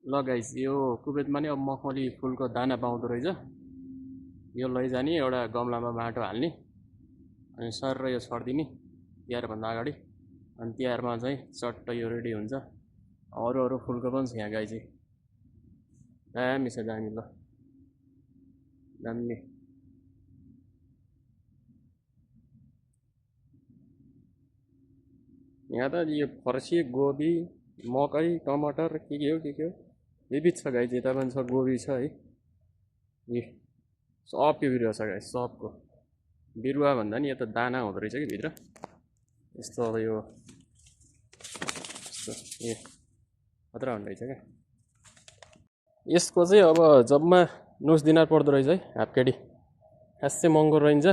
ल गाइस यो कुवेतमा नि अब मखमली फुलको दाना पाउँदो रहेछ। यो लैजाने एउटा गमलामा माटो हाल्ने अनि सर यो छर्दिने तिहारभन्दा अगाडि। अनि तिहारमा चाहिँ चट्ट यो रेडी हुन्छ। अरू अरू फुलको पनि छ यहाँ गाई चाहिँ दामी छ दामी। ल दामी यहाँ त यो फर्सी गोबी मकै टमाटर के हो विविध छ गाई। यता पनि छ गोबी छ है। ए सबको बिरुवा छ गाई सबको बिरुवा भन्दा नि यता दाना हुँदो रहेछ कि भित्र यस्तो। अब यो ए खतरा हुँदो रहेछ क्या। यसको चाहिँ अब जम्मा 90 दिनार पर्दो रहेछ है हाफ केडी। खासै महँगो रहन्छ।